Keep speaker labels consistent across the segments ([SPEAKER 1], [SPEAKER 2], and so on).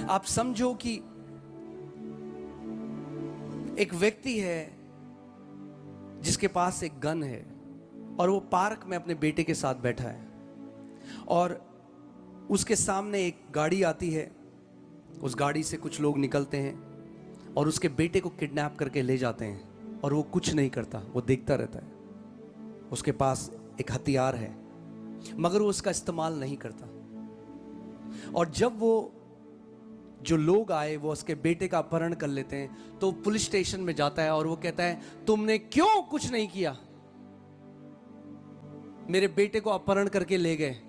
[SPEAKER 1] आप समझो कि एक व्यक्ति है जिसके पास एक गन है और वो पार्क में अपने बेटे के साथ बैठा है और उसके सामने एक गाड़ी आती है। उस गाड़ी से कुछ लोग निकलते हैं और उसके बेटे को किडनैप करके ले जाते हैं और वो कुछ नहीं करता, वो देखता रहता है। उसके पास एक हथियार है मगर वो उसका इस्तेमाल नहीं करता। और जब वो जो लोग आए वो उसके बेटे का अपहरण कर लेते हैं तो पुलिस स्टेशन में जाता है और वो कहता है तुमने क्यों कुछ नहीं किया, मेरे बेटे को अपहरण करके ले गए।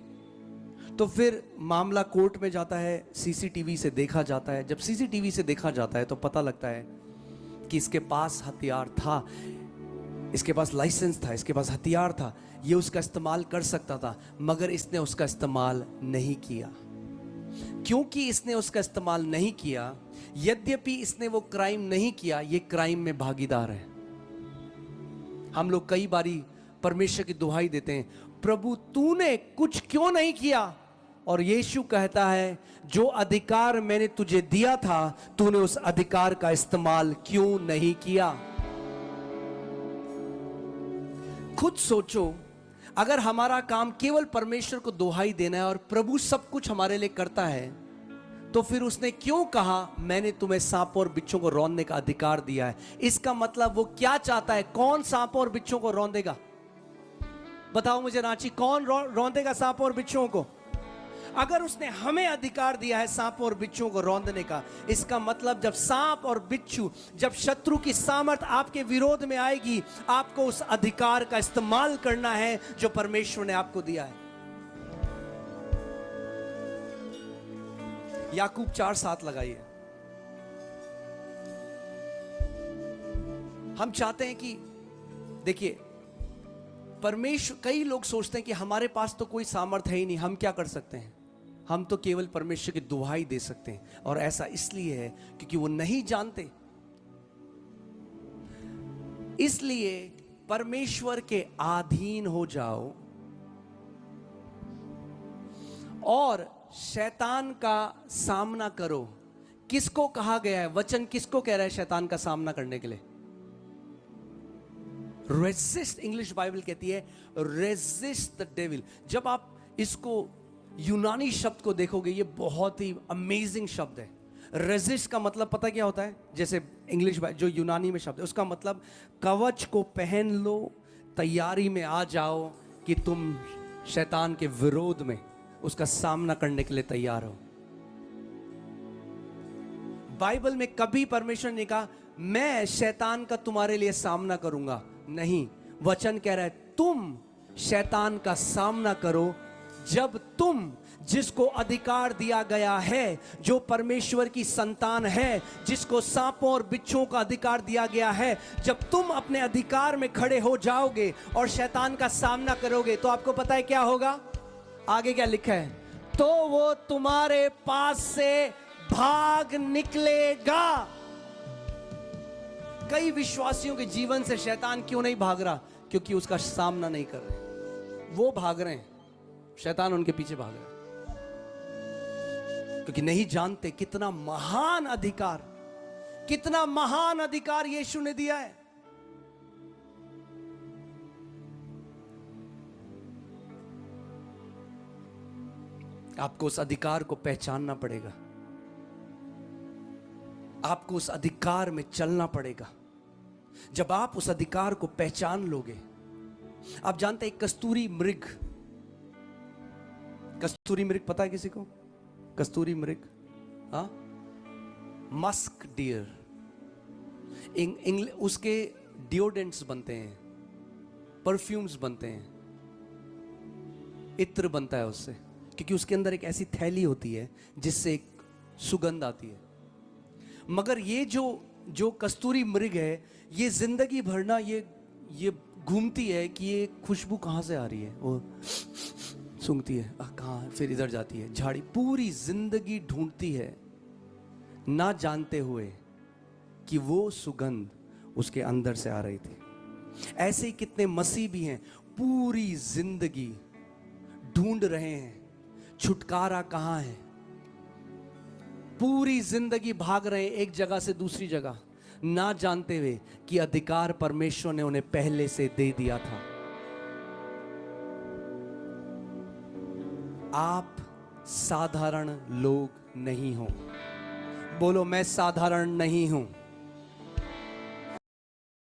[SPEAKER 1] तो फिर मामला कोर्ट में जाता है, सीसीटीवी से देखा जाता है। जब सीसीटीवी से देखा जाता है तो पता लगता है कि इसके पास हथियार था, इसके पास लाइसेंस था, इसके पास हथियार था, ये उसका इस्तेमाल कर सकता था मगर इसने उसका इस्तेमाल नहीं किया। क्योंकि इसने उसका इस्तेमाल नहीं किया, यद्यपि इसने वो क्राइम नहीं किया, ये क्राइम में भागीदार है। हम लोग कई बारी परमेश्वर की दुहाई देते हैं, प्रभु तूने कुछ क्यों नहीं किया? और यीशु कहता है जो अधिकार मैंने तुझे दिया था तूने उस अधिकार का इस्तेमाल क्यों नहीं किया? खुद सोचो, अगर हमारा काम केवल परमेश्वर को दुहाई देना है और प्रभु सब कुछ हमारे लिए करता है, तो फिर उसने क्यों कहा मैंने तुम्हें सांपों और बिच्छों को रौंदने का अधिकार दिया है? इसका मतलब वो क्या चाहता है? कौन सांपों और बिच्छों को रौंदेगा? बताओ मुझे रांची, कौन रौंदेगा सांपों और बिच्छों को? अगर उसने हमें अधिकार दिया है सांपों और बिच्छों को रौंदने का, इसका मतलब जब सांप और बिच्छू, जब शत्रु की सामर्थ आपके विरोध में आएगी, आपको उस अधिकार का इस्तेमाल करना है जो परमेश्वर ने आपको दिया है। याकूब 4:7 लगाइए। हम चाहते हैं कि देखिए, परमेश्वर, कई लोग सोचते हैं कि हमारे पास तो कोई सामर्थ है ही नहीं, हम क्या कर सकते हैं? हम तो केवल परमेश्वर की दुहाई दे सकते हैं। और ऐसा इसलिए है क्योंकि वो नहीं जानते। इसलिए परमेश्वर के अधीन हो जाओ और शैतान का सामना करो। किसको कहा गया है? वचन किसको कह रहा है शैतान का सामना करने के लिए? रेजिस्ट, इंग्लिश बाइबल कहती है रेजिस्ट द डेविल। जब आप इसको यूनानी शब्द को देखोगे, ये बहुत ही अमेजिंग शब्द है। रेजिस्ट का मतलब पता क्या होता है? जैसे इंग्लिश जो यूनानी में शब्द है, उसका मतलब कवच को पहन लो, तैयारी में आ जाओ कि तुम शैतान के विरोध में उसका सामना करने के लिए तैयार हो। बाइबल में कभी परमेश्वर ने कहा मैं शैतान का तुम्हारे लिए सामना करूंगा, नहीं। वचन कह रहा है तुम शैतान का सामना करो जब तुम, जिसको अधिकार दिया गया है, जो परमेश्वर की संतान है, जिसको सांपों और बिच्छों का अधिकार दिया गया है, जब तुम अपने अधिकार में खड़े हो जाओगे और शैतान का सामना करोगे तो आपको पता है क्या होगा? आगे क्या लिखा है? तो वो तुम्हारे पास से भाग निकलेगा। कई विश्वासियों के जीवन से शैतान क्यों नहीं भाग रहा? क्योंकि उसका सामना नहीं कर रहे। वो भाग रहे हैं, शैतान उनके पीछे भाग रहा है, क्योंकि नहीं जानते कितना महान अधिकार, कितना महान अधिकार यीशु ने दिया है। आपको उस अधिकार को पहचानना पड़ेगा, आपको उस अधिकार में चलना पड़ेगा। जब आप उस अधिकार को पहचान लोगे, आप जानते हैं कस्तूरी मृग, कस्तूरी मृग पता है किसी को? कस्तूरी मृग, हाँ, मस्क डियर, उसके डिओडेंट्स बनते हैं, परफ्यूम्स बनते हैं, इत्र बनता है उससे, क्योंकि उसके अंदर एक ऐसी थैली होती है जिससे एक सुगंध आती है। मगर ये जो कस्तूरी मृग है, ये जिंदगी भर ना ये घूमती है कि ये खुशबू कहाँ से आ रही है, वो सूंघती है, कहाँ, फिर इधर जाती है, झाड़ी, पूरी जिंदगी ढूंढती है, ना जानते हुए कि वो सुगंध उसके अंदर से आ रही थी। ऐसे ही कितने मसीह भी हैं, पूरी जिंदगी ढूंढ रहे हैं छुटकारा कहाँ है, पूरी जिंदगी भाग रहे हैं एक जगह से दूसरी जगह, ना जानते हुए कि अधिकार परमेश्वर ने उन्हें पहले से दे दिया था। आप साधारण लोग नहीं हो। बोलो, मैं साधारण नहीं हूं।